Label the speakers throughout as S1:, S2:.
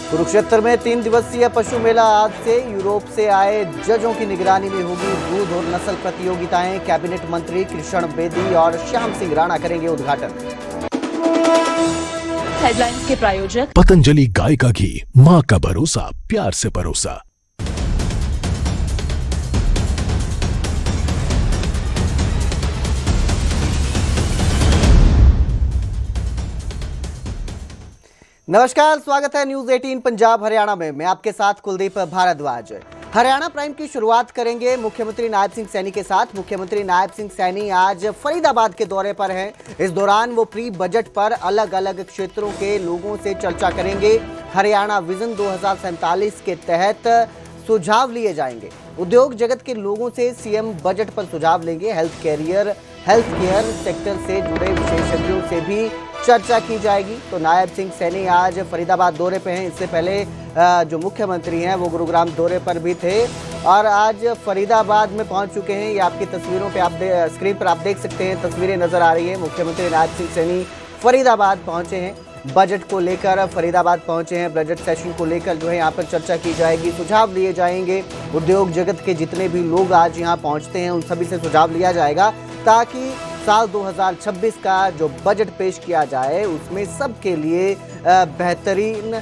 S1: कुरुक्षेत्र में 3 दिवसीय पशु मेला आज से यूरोप से आए जजों की निगरानी में होगी दूध और नस्ल प्रतियोगिताएं। कैबिनेट मंत्री कृष्ण बेदी और श्याम सिंह राणा करेंगे उद्घाटन।
S2: हेडलाइंस के प्रायोजक
S3: पतंजलि गाय का घी, माँ का भरोसा, प्यार से परोसा।
S1: नमस्कार, स्वागत है न्यूज 18 पंजाब हरियाणा में। मैं आपके साथ कुलदीप भारद्वाज। हरियाणा प्राइम की शुरुआत करेंगे मुख्यमंत्री नायब सिंह सैनी के साथ। मुख्यमंत्री नायब सिंह सैनी आज फरीदाबाद के दौरे पर हैं। इस दौरान वो प्री बजट पर अलग अलग क्षेत्रों के लोगों से चर्चा करेंगे। हरियाणा विजन 2047 के तहत सुझाव लिए जाएंगे। उद्योग जगत के लोगों से सीएम बजट पर सुझाव लेंगे। हेल्थ केयर सेक्टर से जुड़े विशेषज्ञों से भी चर्चा की जाएगी। तो नायब सिंह सैनी आज फरीदाबाद दौरे पे हैं। इससे पहले जो मुख्यमंत्री हैं वो गुरुग्राम दौरे पर भी थे और आज फरीदाबाद में पहुंच चुके हैं। ये आपकी तस्वीरों पे स्क्रीन पर आप देख सकते हैं, तस्वीरें नजर आ रही हैं। मुख्यमंत्री नायब सिंह सैनी फरीदाबाद पहुंचे हैं, बजट को लेकर फरीदाबाद पहुंचे हैं। बजट सेशन को लेकर जो है यहाँ पर चर्चा की जाएगी, सुझाव लिए जाएंगे। उद्योग जगत के जितने भी लोग आज यहाँ पहुंचते हैं उन सभी से सुझाव लिया जाएगा ताकि साल 2026 का जो बजट पेश किया जाए उसमें सबके लिए बेहतरीन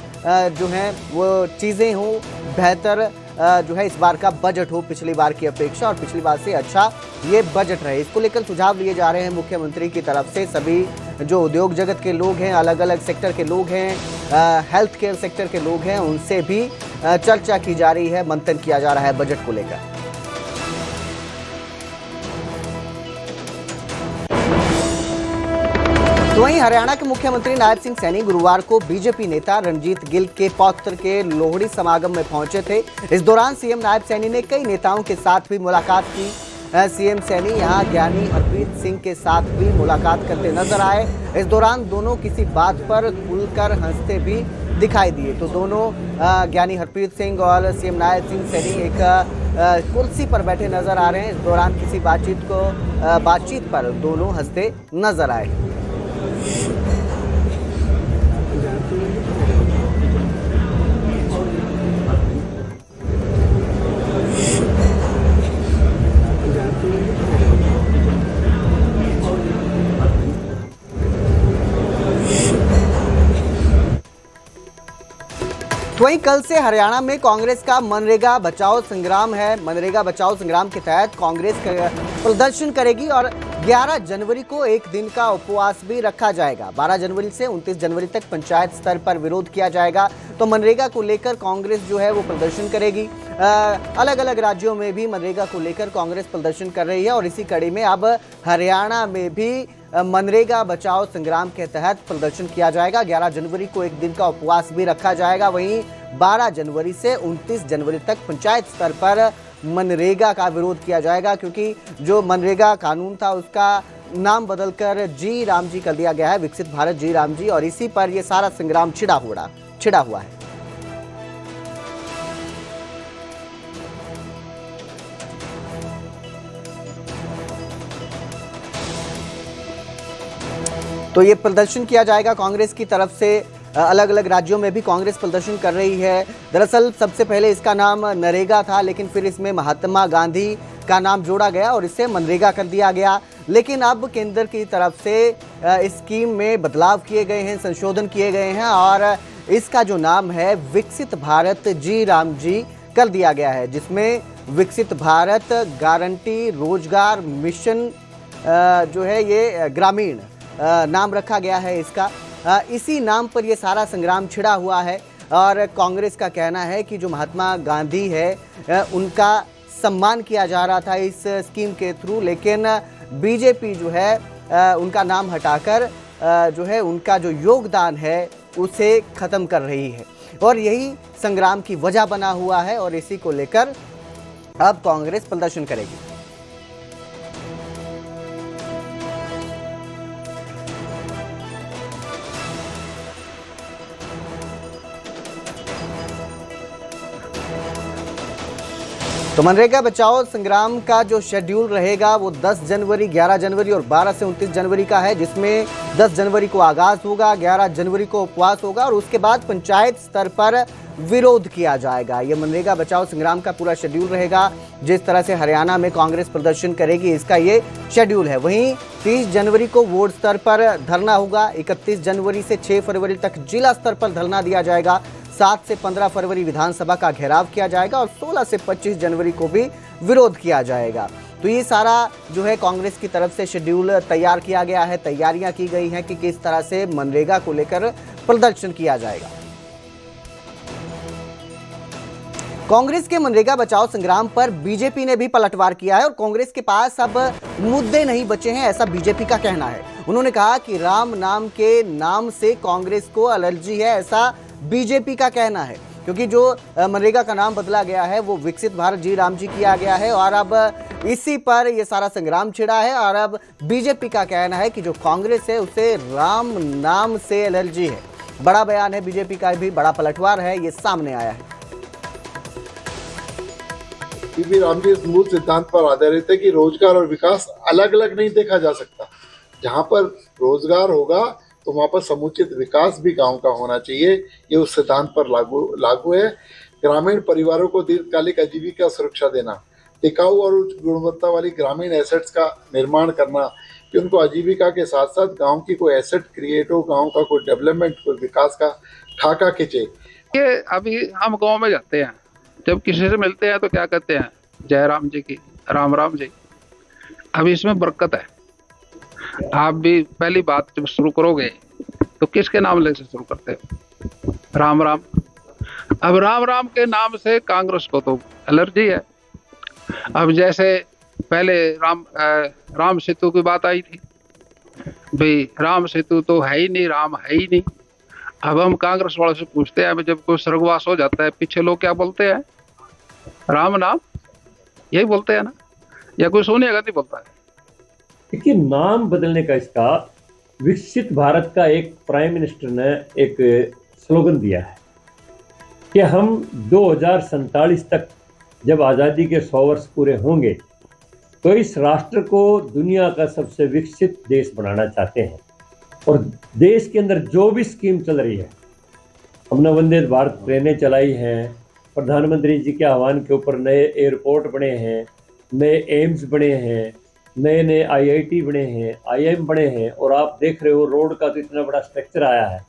S1: जो है वो चीज़ें हों, बेहतर जो है इस बार का बजट हो पिछली बार की अपेक्षा और पिछली बार से अच्छा ये बजट रहे। इसको लेकर सुझाव लिए जा रहे हैं मुख्यमंत्री की तरफ से। सभी जो उद्योग जगत के लोग हैं, अलग अलग सेक्टर के लोग हैं, हेल्थ केयर सेक्टर के लोग हैं, उनसे भी चर्चा की जा रही है, मंथन किया जा रहा है बजट को लेकर। तो वहीं हरियाणा के मुख्यमंत्री नायब सिंह सैनी गुरुवार को बीजेपी नेता रणजीत गिल के पौत्र के लोहड़ी समागम में पहुंचे थे। इस दौरान सीएम नायब सैनी ने कई नेताओं के साथ भी मुलाकात की। सीएम सैनी यहां ज्ञानी हरप्रीत सिंह के साथ भी मुलाकात करते नजर आए। इस दौरान दोनों किसी बात पर खुलकर हंसते भी दिखाई दिए। तो दोनों ज्ञानी हरप्रीत सिंह और सीएम नायब सिंह सैनी एक कुर्सी पर बैठे नजर आ रहे हैं। इस दौरान किसी बातचीत पर दोनों हंसते नजर आए। वहीं कल से हरियाणा में कांग्रेस का मनरेगा बचाओ संग्राम है। मनरेगा बचाओ संग्राम के तहत कांग्रेस प्रदर्शन करेगी और 11 जनवरी को एक दिन का उपवास भी रखा जाएगा। 12 जनवरी से 29 जनवरी तक पंचायत स्तर पर विरोध किया जाएगा। तो मनरेगा को लेकर कांग्रेस जो है वो प्रदर्शन करेगी। अलग अलग राज्यों में भी मनरेगा को लेकर कांग्रेस प्रदर्शन कर रही है और इसी कड़ी में अब हरियाणा में भी मनरेगा बचाओ संग्राम के तहत प्रदर्शन किया जाएगा। 11 जनवरी को एक दिन का उपवास भी रखा जाएगा। वहीं 12 जनवरी से 29 जनवरी तक पंचायत स्तर पर मनरेगा का विरोध किया जाएगा, क्योंकि जो मनरेगा कानून था उसका नाम बदलकर जी राम जी कर दिया गया है, विकसित भारत जी राम जी, और इसी पर यह सारा संग्राम छिड़ा हुआ है। तो ये प्रदर्शन किया जाएगा कांग्रेस की तरफ से। अलग अलग राज्यों में भी कांग्रेस प्रदर्शन कर रही है। दरअसल सबसे पहले इसका नाम नरेगा था, लेकिन फिर इसमें महात्मा गांधी का नाम जोड़ा गया और इसे मनरेगा कर दिया गया। लेकिन अब केंद्र की तरफ से इस स्कीम में बदलाव किए गए हैं, संशोधन किए गए हैं और इसका जो नाम है विकसित भारत जी राम जी कर दिया गया है, जिसमें विकसित भारत गारंटी रोजगार मिशन जो है ये ग्रामीण नाम रखा गया है इसका। इसी नाम पर ये सारा संग्राम छिड़ा हुआ है और कांग्रेस का कहना है कि जो महात्मा गांधी है उनका सम्मान किया जा रहा था इस स्कीम के थ्रू, लेकिन बीजेपी जो है उनका नाम हटाकर जो है उनका जो योगदान है उसे खत्म कर रही है और यही संग्राम की वजह बना हुआ है और इसी को लेकर अब कांग्रेस प्रदर्शन करेगी। तो मनरेगा बचाओ संग्राम का जो शेड्यूल रहेगा वो 10 जनवरी, 11 जनवरी और 12 से 29 जनवरी का है, जिसमें 10 जनवरी को आगाज होगा, 11 जनवरी को उपवास होगा और उसके बाद पंचायत स्तर पर विरोध किया जाएगा। ये मनरेगा बचाओ संग्राम का पूरा शेड्यूल रहेगा। जिस तरह से हरियाणा में कांग्रेस प्रदर्शन करेगी, इसका ये शेड्यूल है। वहीं 30 जनवरी को वार्ड स्तर पर धरना होगा, 31 जनवरी से 6 फरवरी तक जिला स्तर पर धरना दिया जाएगा, 7 से 15 फरवरी विधानसभा का घेराव किया जाएगा और 16 से 25 जनवरी को भी विरोध किया जाएगा। तो ये सारा जो है कांग्रेस की तरफ से शेड्यूल तैयार किया गया है, तैयारियां की गई हैं कि किस तरह से मनरेगा को लेकर प्रदर्शन किया जाएगा। कांग्रेस के मनरेगा बचाओ संग्राम पर बीजेपी ने भी पलटवार किया है और कांग्रेस के पास अब मुद्दे नहीं बचे हैं, ऐसा बीजेपी का कहना है। उन्होंने कहा कि राम नाम के नाम से कांग्रेस को एलर्जी है, ऐसा बीजेपी का कहना है, क्योंकि जो मनरेगा का नाम बदला गया है वो विकसित भारत जी राम जी किया गया है और अब इसी पर ये सारा संग्राम छिड़ा है। और अब बीजेपी का कहना है कि जो कांग्रेस है उसे राम नाम से एलर्जी है। बड़ा बयान है बीजेपी का, भी बड़ा पलटवार है, ये सामने आया है।
S2: भी राम जी इस मूल सिद्धांत पर आधारित है कि रोजगार और विकास अलग अलग नहीं देखा जा सकता। जहाँ पर रोजगार होगा तो वहाँ पर समुचित विकास भी गांव का होना चाहिए। ये उस सिद्धांत पर लागू है। ग्रामीण परिवारों को दीर्घकालिक आजीविका सुरक्षा देना, टिकाऊ और उच्च गुणवत्ता वाली ग्रामीण एसेट्स का निर्माण करना कि उनको आजीविका के साथ साथ गांव की कोई एसेट क्रिएट हो, गांव का कोई डेवलपमेंट, कोई विकास का खाका खींचे।
S4: ये अभी हम गांव में जाते हैं, जब किसी से मिलते हैं तो क्या कहते हैं, जय राम जी की, राम राम जी। अब इसमें बरकत है। आप भी पहली बात जब शुरू करोगे तो किसके नाम ले से शुरू करते हो? राम राम। अब राम राम के नाम से कांग्रेस को तो एलर्जी है। अब जैसे पहले राम सेतु की बात आई थी, भाई राम सेतु तो है ही नहीं, राम है ही नहीं। अब हम कांग्रेस वालों से पूछते हैं, जब कोई स्वर्गवास हो जाता है, पीछे लोग क्या बोलते हैं? राम नाम, यही बोलते हैं ना, या कोई सोनिया गांधी बोलता है?
S5: देखिए, नाम बदलने का इसका विकसित भारत का एक प्राइम मिनिस्टर ने एक स्लोगन दिया है कि हम 2047 तक जब आज़ादी के 100 वर्ष पूरे होंगे तो इस राष्ट्र को दुनिया का सबसे विकसित देश बनाना चाहते हैं। और देश के अंदर जो भी स्कीम चल रही है, हमने वंदे भारत ट्रेनें चलाई हैं, प्रधानमंत्री जी के आह्वान के ऊपर नए एयरपोर्ट बने हैं, नए एम्स बने हैं, नए नए IIT बने हैं, IIM बने हैं, और आप देख रहे हो रोड का तो इतना बड़ा स्ट्रक्चर आया है।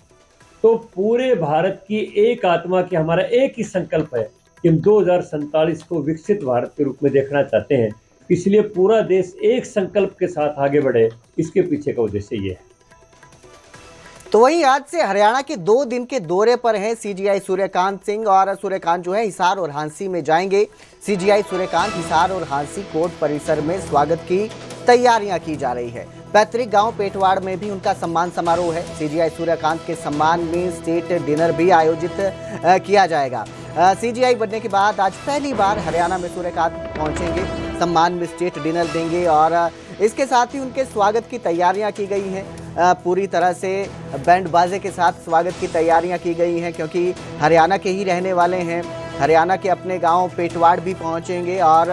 S5: तो पूरे भारत की एक आत्मा की हमारा एक ही संकल्प है कि हम 2047 को विकसित भारत के रूप में देखना चाहते हैं। इसलिए पूरा देश एक संकल्प के साथ आगे बढ़े, इसके पीछे का उद्देश्य ये है।
S1: तो वहीं आज से हरियाणा के 2 दिन के दौरे पर हैं CGI सूर्यकांत सिंह, और सूर्यकांत जो है हिसार और हांसी में जाएंगे। CGI सूर्यकांत हिसार और हांसी कोर्ट परिसर में स्वागत की तैयारियां की जा रही है। पैतृक गांव पेटवाड़ में भी उनका सम्मान समारोह है। CGI सूर्यकांत के सम्मान में स्टेट डिनर भी आयोजित किया जाएगा। CGI बनने के बाद आज पहली बार हरियाणा में सूर्यकांत पहुंचेंगे, सम्मान में स्टेट डिनर देंगे और इसके साथ ही उनके स्वागत की तैयारियां की गई हैं। पूरी तरह से बैंड बाजे के साथ स्वागत की तैयारियां की गई हैं, क्योंकि हरियाणा के ही रहने वाले हैं। हरियाणा के अपने गांव पेटवाड़ भी पहुंचेंगे और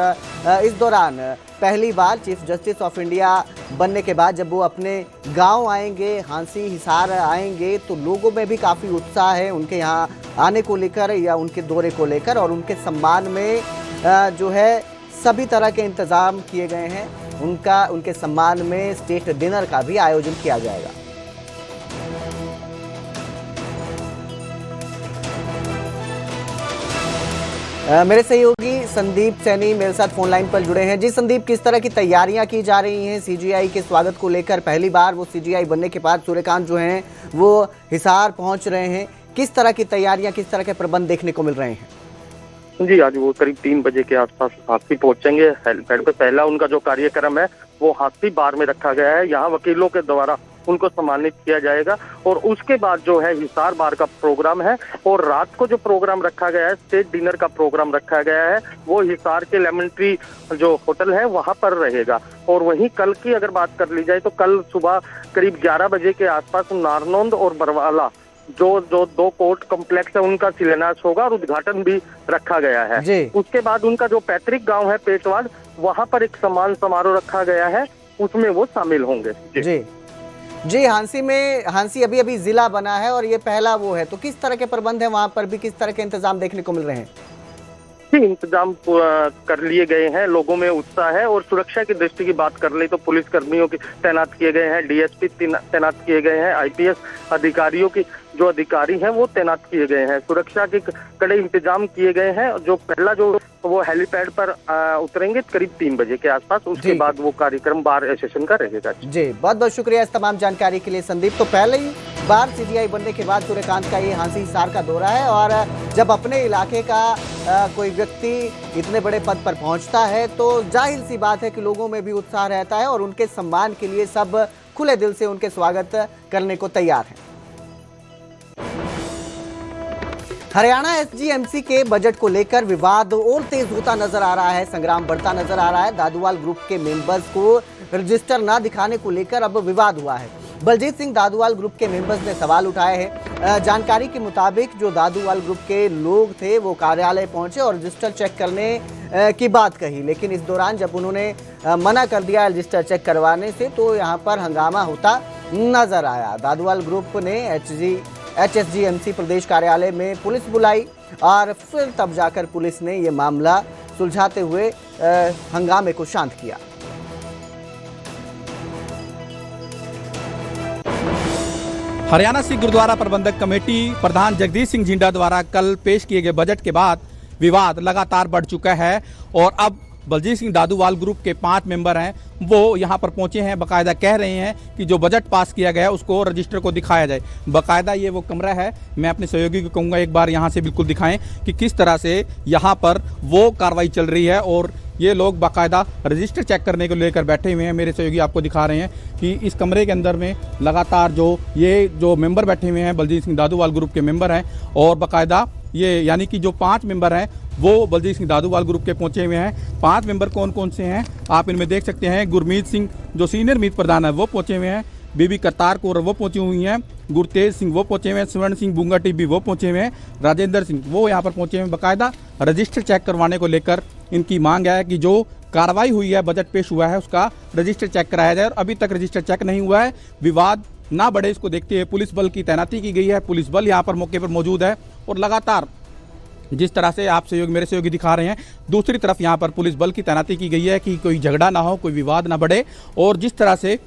S1: इस दौरान पहली बार चीफ जस्टिस ऑफ इंडिया बनने के बाद जब वो अपने गांव आएंगे, हांसी हिसार आएंगे, तो लोगों में भी काफ़ी उत्साह है उनके यहाँ आने को लेकर या उनके दौरे को लेकर। और उनके सम्मान में जो है सभी तरह के इंतज़ाम किए गए हैं। उनके सम्मान में स्टेट डिनर का भी आयोजन किया जाएगा। मेरे सहयोगी संदीप सैनी मेरे साथ फोन लाइन पर जुड़े हैं। जी संदीप, किस तरह की तैयारियां की जा रही हैं CGI के स्वागत को लेकर? पहली बार वो CGI बनने के बाद सूर्यकांत जो हैं वो हिसार पहुंच रहे हैं, किस तरह की तैयारियां, किस तरह के प्रबंध देखने को मिल रहे हैं?
S6: जी, आज वो करीब 3 बजे के आसपास हाथी पहुंचेंगे। हेलीपैड पे पहला उनका जो कार्यक्रम है वो हाथी बार में रखा गया है। यहाँ वकीलों के द्वारा उनको सम्मानित किया जाएगा और उसके बाद जो है हिसार बार का प्रोग्राम है और रात को जो प्रोग्राम रखा गया है, स्टेट डिनर का प्रोग्राम रखा गया है, वो हिसार के लेमन ट्री जो होटल है वहां पर रहेगा। और वहीं कल की अगर बात कर ली जाए तो कल सुबह करीब 11 बजे के आसपास नारनौंद और बरवाला जो 2 कोर्ट कॉम्प्लेक्स है उनका शिलान्यास होगा और उद्घाटन भी रखा गया है। उसके बाद उनका जो पैतृक गांव है पेटवाड़, वहां पर एक सम्मान समारोह रखा गया है, उसमें वो शामिल होंगे।
S1: जी हांसी अभी जिला बना है और ये पहला वो है, तो किस तरह के प्रबंध है वहां पर भी, किस तरह के इंतजाम देखने को मिल रहे हैं?
S6: इंतजाम कर लिए गए हैं, लोगों में उत्साह है और सुरक्षा की दृष्टि की बात कर ले तो पुलिस कर्मियों की तैनात किए गए हैं, डीएसपी तैनात किए गए हैं, आईपीएस अधिकारियों की जो अधिकारी हैं वो तैनात किए गए हैं, सुरक्षा के कड़े इंतजाम किए गए हैं। जो पहला जो वो हेलीपैड पर उतरेंगे करीब 3 बजे के आसपास, उसके बाद वो कार्यक्रम बार एसोसिएशन का रहेगा। जी
S1: बहुत बहुत शुक्रिया इस तमाम जानकारी के लिए संदीप। तो पहले ही बार सीजीआई बनने के बाद सूर्यकांत का ये हांसी हिसार का दौरा है और जब अपने इलाके का कोई व्यक्ति इतने बड़े पद पर पहुंचता है तो जाहिर सी बात है कि लोगों में भी उत्साह रहता है और उनके सम्मान के लिए सब खुले दिल से उनके स्वागत करने को तैयार हैं। हरियाणा एसजीएमसी के बजट को लेकर विवाद और तेज होता नजर आ रहा है, संग्राम बढ़ता नजर आ रहा है। दादूवाल ग्रुप के मेंबर्स को रजिस्टर न दिखाने को लेकर अब विवाद हुआ है। बलजीत सिंह दादूवाल ग्रुप के मेंबर्स ने सवाल उठाए हैं। जानकारी के मुताबिक जो दादूवाल ग्रुप के लोग थे वो कार्यालय पहुंचे और रजिस्टर चेक करने की बात कही, लेकिन इस दौरान जब उन्होंने मना कर दिया रजिस्टर चेक करवाने से तो यहाँ पर हंगामा होता नजर आया। दादूवाल ग्रुप ने एचएसजीएमसी प्रदेश कार्यालय में पुलिस बुलाई और फिर तब जाकर पुलिस ने ये मामला सुलझाते हुए हंगामे को शांत किया।
S7: हरियाणा सिख गुरुद्वारा प्रबंधक कमेटी प्रधान जगदीश सिंह जिंडा द्वारा कल पेश किए गए बजट के बाद विवाद लगातार बढ़ चुका है और अब बलजीत सिंह दादूवाल ग्रुप के 5 मेंबर हैं वो यहाँ पर पहुंचे हैं, बाकायदा कह रहे हैं कि जो बजट पास किया गया उसको रजिस्टर को दिखाया जाए। बाकायदा ये वो कमरा है, मैं अपने सहयोगी को कहूँगा एक बार यहाँ से बिल्कुल दिखाएं कि किस तरह से यहाँ पर वो कार्रवाई चल रही है और ये लोग बाकायदा रजिस्टर चेक करने को लेकर बैठे हुए हैं। मेरे सहयोगी आपको दिखा रहे हैं कि इस कमरे के अंदर में लगातार जो मेंबर बैठे हुए हैं बलजीत सिंह दादूवाल ग्रुप के मेंबर हैं और बाकायदा ये यानी कि जो 5 मेंबर हैं वो बलजीत सिंह दादूवाल ग्रुप के पहुंचे हुए हैं। 5 मेंबर कौन कौन से हैं आप इनमें देख सकते हैं। गुरमीत सिंह जो सीनियर मीत प्रधान है वो पहुंचे हुए हैं, बीबी करतार कौर वो पहुंची हुई हैं, गुरतेज सिंह वो पहुंचे हुए हैं, स्वर्ण सिंह बुंगा टिब्बी वो पहुंचे हुए हैं, राजेंद्र सिंह वो यहाँ पर पहुंचे हुए हैं। बाकायदा रजिस्टर चेक करवाने को लेकर इनकी मांग है कि जो कार्रवाई हुई है, बजट पेश हुआ है, उसका रजिस्टर चेक कराया जाए और अभी तक रजिस्टर चेक नहीं हुआ है। विवाद ना बढ़े इसको देखते हुए पुलिस बल की तैनाती की गई है। पुलिस बल यहाँ पर मौके पर मौजूद है और लगातार जिस तरह से आप सहयोग मेरे सहयोगी दिखा रहे हैं, दूसरी तरफ यहाँ पर पुलिस बल की तैनाती की गई है कि कोई झगड़ा ना हो, कोई विवाद ना बढ़े। और जिस तरह से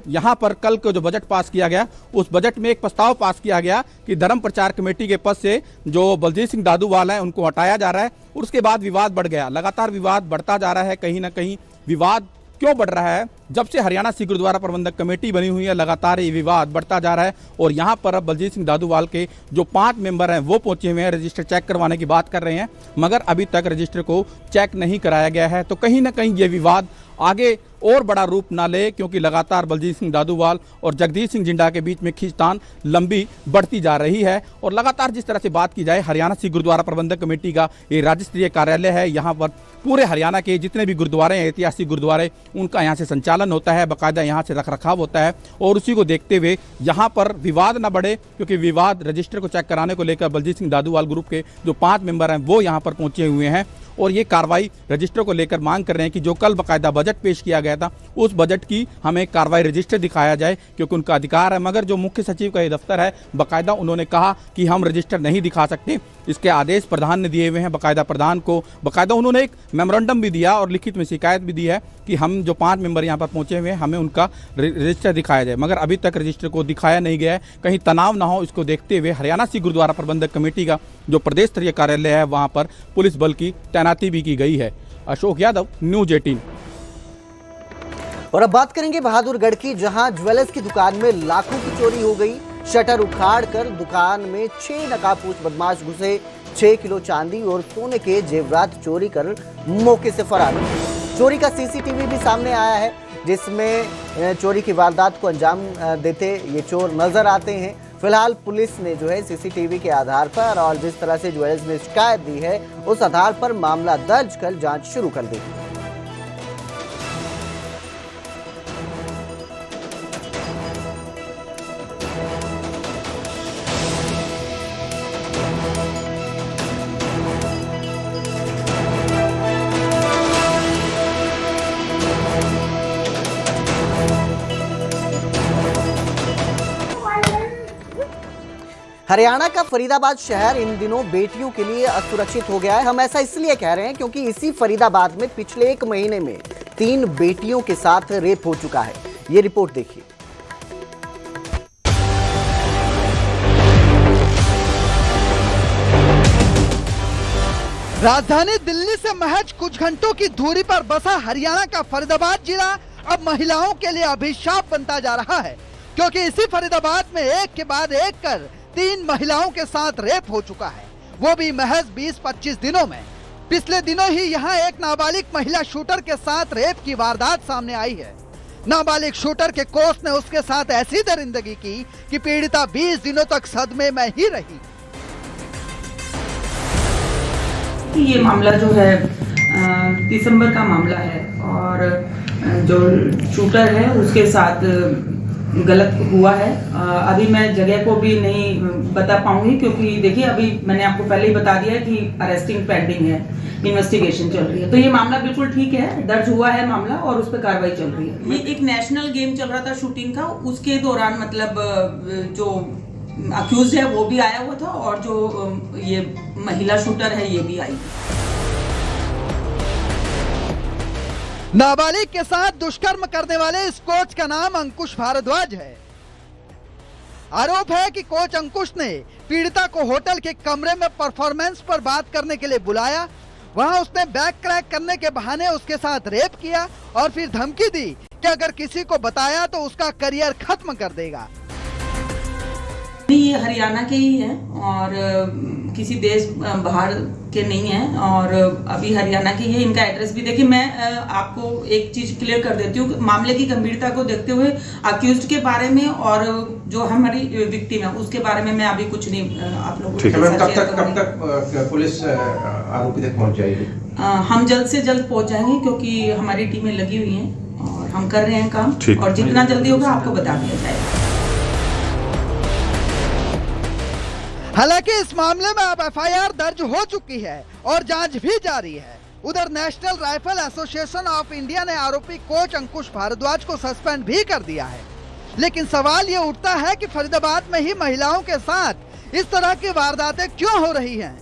S7: यहाँ पर कल को जो बजट पास किया गया उस बजट में एक प्रस्ताव पास किया गया कि धर्म प्रचार कमेटी के पद से जो बलजीत सिंह दादूवाल हैं उनको हटाया जा रहा है और उसके बाद विवाद बढ़ गया। लगातार विवाद बढ़ता जा रहा है, कहीं ना कहीं विवाद क्यों बढ़ रहा है? जब से हरियाणा सिख गुरुद्वारा प्रबंधक कमेटी बनी हुई है लगातार ये विवाद बढ़ता जा रहा है और यहाँ पर अब बलजीत सिंह दादूवाल के जो 5 मेंबर हैं वो पहुंचे हुए हैं, रजिस्टर चेक करवाने की बात कर रहे हैं, मगर अभी तक रजिस्टर को चेक नहीं कराया गया है। तो कहीं ना कहीं ये विवाद आगे और बड़ा रूप ना ले, क्योंकि लगातार बलजीत सिंह दादूवाल और जगदीश सिंह जिंडा के बीच में खींचतान लंबी बढ़ती जा रही है। और लगातार जिस तरह से बात की जाए, हरियाणा सिख गुरुद्वारा प्रबंधक कमेटी का ये राज्य स्तरीय कार्यालय है। यहाँ पर पूरे हरियाणा के जितने भी गुरुद्वारे हैं, ऐतिहासिक गुरुद्वारे, उनका यहाँ से संचालन होता है, बाकायदा यहाँ से रखरखाव होता है और उसी को देखते हुए यहाँ पर विवाद न बढ़े, क्योंकि विवाद रजिस्टर को चेक कराने को लेकर बलजीत सिंह दादूवाल ग्रुप के जो 5 मेंबर हैं वो यहाँ पर पहुंचे हुए हैं और ये कार्रवाई रजिस्टर को लेकर मांग कर रहे हैं कि जो कल बाकायदा बजट पेश किया गया था उस बजट की हमें कार्रवाई रजिस्टर दिखाया जाए, क्योंकि उनका अधिकार है। मगर जो मुख्य सचिव का ये दफ्तर है, बाकायदा उन्होंने कहा कि हम रजिस्टर नहीं दिखा सकते। इसके आदेश प्रधान ने दिए हुए हैं, बाकायदा प्रधान को बाकायदा उन्होंने एक मेमोरेंडम भी दिया और लिखित में शिकायत भी दी है कि हम जो 5 मेंबर यहाँ पर पहुंचे हुए हैं हमें उनका रजिस्टर दिखाया जाए, मगर अभी तक रजिस्टर को दिखाया नहीं गया है। कहीं तनाव ना हो इसको देखते हुए हरियाणा सिख गुरुद्वारा प्रबंधक कमेटी का जो प्रदेश स्तरीय कार्यालय है वहाँ पर पुलिस बल की तैनाती भी की गई है। अशोक यादव, न्यूज 18।
S1: और अब बात करेंगे बहादुरगढ़ की, जहां ज्वेलर्स की दुकान में लाखों की चोरी हो गई। शटर उखाड़कर दुकान में 6 नकाबपोश बदमाश घुसे, 6 किलो चांदी और सोने के जेवरात चोरी कर मौके से फरार हुए। चोरी का सीसीटीवी भी सामने आया है, जिसमें चोरी की वारदात को अंजाम देते ये चोर नजर आते हैं। फिलहाल पुलिस ने जो है सीसीटीवी के आधार पर और जिस तरह से ज्वेलर्स ने शिकायत दी है उस आधार पर मामला दर्ज कर जांच शुरू कर दी। हरियाणा का फरीदाबाद शहर इन दिनों बेटियों के लिए असुरक्षित हो गया है। हम ऐसा इसलिए कह रहे हैं क्योंकि इसी फरीदाबाद में पिछले 1 महीने में 3 बेटियों के साथ रेप हो चुका है। ये रिपोर्ट देखिए।
S8: राजधानी दिल्ली से महज कुछ घंटों की दूरी पर बसा हरियाणा का फरीदाबाद जिला अब महिलाओं के लिए अभिशाप बनता जा रहा है, क्योंकि इसी फरीदाबाद में एक के बाद एक कर 3 महिलाओं के साथ रेप हो चुका है, वो भी महज 20-25 दिनों में। पिछले दिनों ही यहाँ एक नाबालिग महिला शूटर के साथ रेप की वारदात सामने आई है। नाबालिग शूटर के कोच ने उसके साथ ऐसी दरिंदगी की कि पीड़िता 20 दिनों तक सदमे में ही रही।
S9: ये मामला जो है दिसंबर का मामला है और जो शूटर है उसके साथ गलत हुआ है। अभी मैं जगह को भी नहीं बता पाऊंगी क्योंकि देखिए अभी मैंने आपको पहले ही बता दिया कि अरेस्टिंग पेंडिंग है, इन्वेस्टिगेशन चल रही है। तो ये मामला बिल्कुल ठीक है, दर्ज हुआ है मामला और उस पर कार्रवाई चल रही है। ये एक नेशनल गेम चल रहा था शूटिंग का, उसके दौरान मतलब जो अक्यूज्ड है वो भी आया हुआ था और जो ये महिला शूटर है ये भी आई।
S8: नाबालिग के साथ दुष्कर्म करने वाले इस कोच का नाम अंकुश भारद्वाज है। आरोप है कि कोच अंकुश ने पीड़िता को होटल के कमरे में परफॉर्मेंस पर बात करने के लिए बुलाया। वहां उसने बैग क्रैक करने के बहाने उसके साथ रेप किया और फिर धमकी दी कि अगर किसी को बताया तो उसका करियर खत्म कर देगा।
S9: ये हरियाणा के ही हैं और किसी देश बाहर के नहीं हैं और अभी हरियाणा के ही है। इनका एड्रेस भी देखिए। मैं आपको एक चीज क्लियर कर देती हूँ, मामले की गंभीरता को देखते हुए अक्यूज्ड के बारे में और जो हमारी विक्टिम है उसके बारे में मैं अभी कुछ नहीं आप लोगों को।
S10: कब तक पुलिस आरोपी तक पहुँच जाएगी?
S9: हम जल्द से जल्द पहुँच जाएंगे क्योंकि हमारी टीमें लगी हुई हैं और हम कर रहे हैं काम और जितना जल्दी होगा आपको बता दिया जाएगा।
S8: हालांकि इस मामले में अब एफआईआर दर्ज हो चुकी है और जांच भी जारी है। उधर national rifle association of India ने आरोपी कोच अंकुश भारद्वाज को सस्पेंड भी कर दिया है। लेकिन सवाल ये उठता है कि फरीदाबाद में ही महिलाओं के साथ इस तरह की वारदातें क्यों हो रही हैं?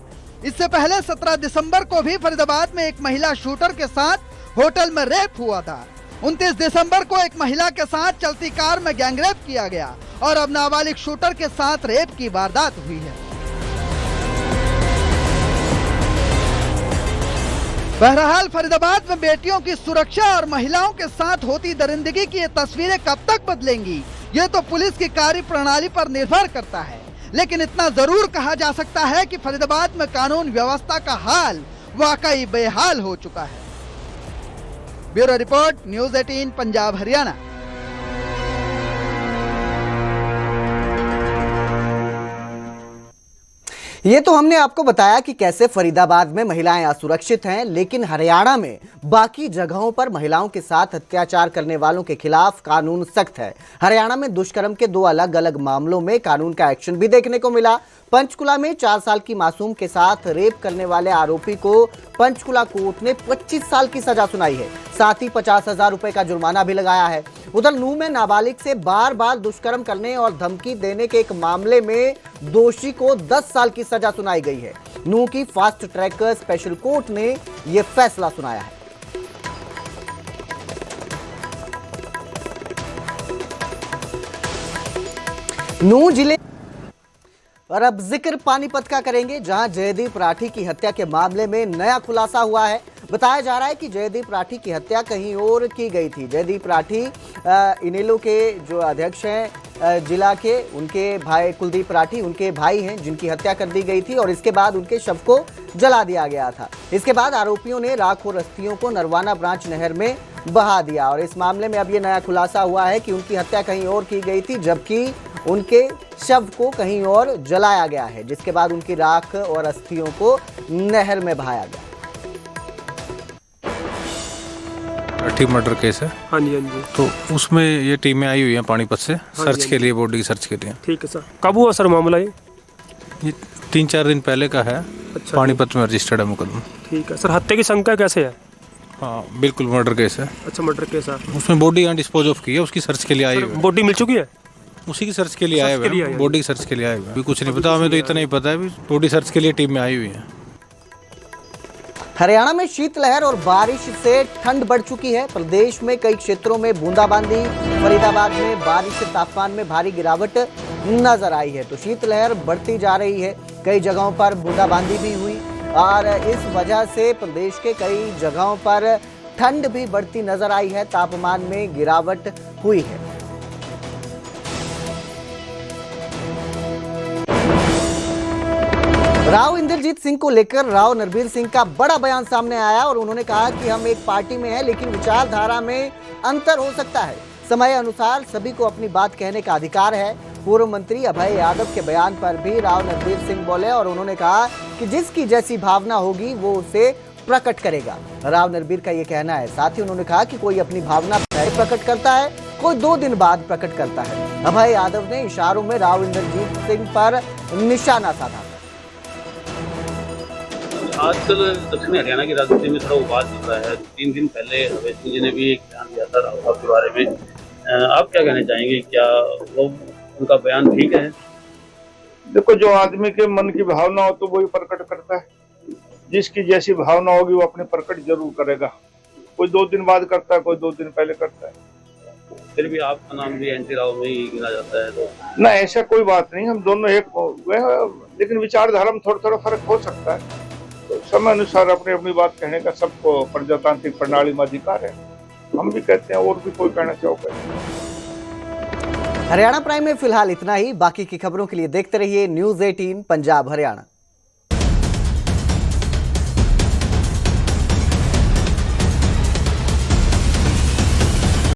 S8: इससे पहले 17 दिसंबर को भी फरीदाबाद में एक महिला शूटर के साथ होटल में रेप हुआ था। 29 दिसंबर को एक महिला के साथ चलती कार में गैंगरेप किया गया और अब नाबालिग शूटर के साथ रेप की वारदात हुई है। बहरहाल फरीदाबाद में बेटियों की सुरक्षा और महिलाओं के साथ होती दरिंदगी की ये तस्वीरें कब तक बदलेंगी, ये तो पुलिस की कार्य प्रणाली पर निर्भर करता है। लेकिन इतना जरूर कहा जा सकता है कि फरीदाबाद में कानून व्यवस्था का हाल वाकई बेहाल हो चुका है। Bureau report, news 18 Punjab Haryana.
S1: ये तो हमने आपको बताया कि कैसे फरीदाबाद में महिलाएं असुरक्षित हैं, लेकिन हरियाणा में बाकी जगहों पर महिलाओं के साथ अत्याचार करने वालों के खिलाफ कानून सख्त है। हरियाणा में दुष्कर्म के 2 अलग अलग मामलों में कानून का एक्शन भी देखने को मिला। पंचकुला में 4 साल की मासूम के साथ रेप करने वाले आरोपी को पंचकुला कोर्ट ने 25 साल की सजा सुनाई है। साथ ही 50,000 रुपए का जुर्माना भी लगाया है। उधर नूह में नाबालिग से बार बार दुष्कर्म करने और धमकी देने के एक मामले में दोषी को 10 साल की सजा सुनाई गई है। नूह की फास्ट ट्रैक स्पेशल कोर्ट ने यह फैसला सुनाया है। नूह जिले और अब जिक्र पानीपत का करेंगे, जहां जयदीप राठी की हत्या के मामले में नया खुलासा हुआ है। बताया जा रहा है कि जयदीप राठी की हत्या कहीं और की गई थी। जयदीप राठी इनेलो के जो अध्यक्ष हैं जिला के, उनके भाई कुलदीप राठी उनके भाई हैं, जिनकी हत्या कर दी गई थी और इसके बाद उनके शव को जला दिया गया था। इसके बाद आरोपियों ने राख और अस्थियों को नरवाना ब्रांच नहर में बहा दिया और इस मामले में अब ये नया खुलासा हुआ है कि उनकी हत्या कहीं और की गई थी, जबकि उनके शव को कहीं और जलाया गया है, जिसके बाद उनकी राख और अस्थियों को नहर में बहाया गया।
S11: राठी मर्डर केस है।
S12: हाँ जी, हाँ जी।
S11: तो उसमें ये टीमें आई हुई हैं पानीपत से सर्च के लिए, बॉडी सर्च के लिए।
S12: ठीक है सर। कब हुआ सर मामला
S11: ये 3-4 दिन पहले का है।
S12: अच्छा,
S11: पानीपत में रजिस्टर्ड है मुकदमा।
S12: ठीक है सर। हत्या की शंका कैसे है?
S11: हाँ बिल्कुल मर्डर केस है।
S12: अच्छा, मर्डर केस है।
S11: उसमें बॉडी यहाँ डिस्पोज ऑफ की है, उसकी सर्च के लिए आई हुई है।
S12: बॉडी मिल चुकी है?
S11: उसी की सर्च के लिए आए हुए हैं, बॉडी सर्च के लिए आए हुए हैं। अभी कुछ नहीं पता, हमें तो इतना ही पता है, बॉडी सर्च के लिए टीम में आई हुई है।
S1: हरियाणा में शीतलहर और बारिश से ठंड बढ़ चुकी है। प्रदेश में कई क्षेत्रों में बूंदाबांदी, फरीदाबाद में बारिश से तापमान में भारी गिरावट नजर आई है। तो शीतलहर बढ़ती जा रही है, कई जगहों पर बूंदाबांदी भी हुई और इस वजह से प्रदेश के कई जगहों पर ठंड भी बढ़ती नजर आई है, तापमान में गिरावट हुई है। राव इंद्रजीत सिंह को लेकर राव नरबीर सिंह का बड़ा बयान सामने आया और उन्होंने कहा कि हम एक पार्टी में हैं, लेकिन विचारधारा में अंतर हो सकता है। समय अनुसार सभी को अपनी बात कहने का अधिकार है। पूर्व मंत्री अभय यादव के बयान पर भी राव नरबीर सिंह बोले और उन्होंने कहा कि जिसकी जैसी भावना होगी वो उसे प्रकट करेगा। राव नरबीर का ये कहना है। साथ ही उन्होंने कहा कि कोई अपनी भावना प्रकट करता है, कोई 2 दिन बाद प्रकट करता है। अभय यादव ने इशारों में राव इंद्रजीत सिंह पर निशाना साधा।
S13: आजकल दक्षिण हरियाणा की राजनीति में थोड़ा उबाल चल रहा है। 3 दिन पहले अभय सिंह जी ने भी एक बयान दिया था राव साहब के बारे में। आप क्या कहना चाहेंगे, क्या वो उनका बयान ठीक है?
S14: देखो, जो आदमी के मन की भावना हो तो वही प्रकट करता है। जिसकी जैसी भावना होगी वो अपने प्रकट जरूर करेगा। कोई 2 दिन बाद करता है, कोई 2 दिन पहले करता है।
S13: फिर भी आपका नाम भी एनटी राव में ही गिना जाता है तो
S14: ना, ऐसा कोई बात नहीं। हम दोनों एक, लेकिन विचारधारा में थोड़ा थोड़ा फर्क हो सकता है। तो समय अनुसार अपनी अपनी बात कहने का सबको प्रजातांत्रिक प्रणाली में अधिकार है। हम भी कहते हैं, और भी कोई कहना चाहोगे।
S1: हरियाणा प्राइम में फिलहाल इतना ही। बाकी की खबरों के लिए देखते रहिए न्यूज़ 18 पंजाब हरियाणा।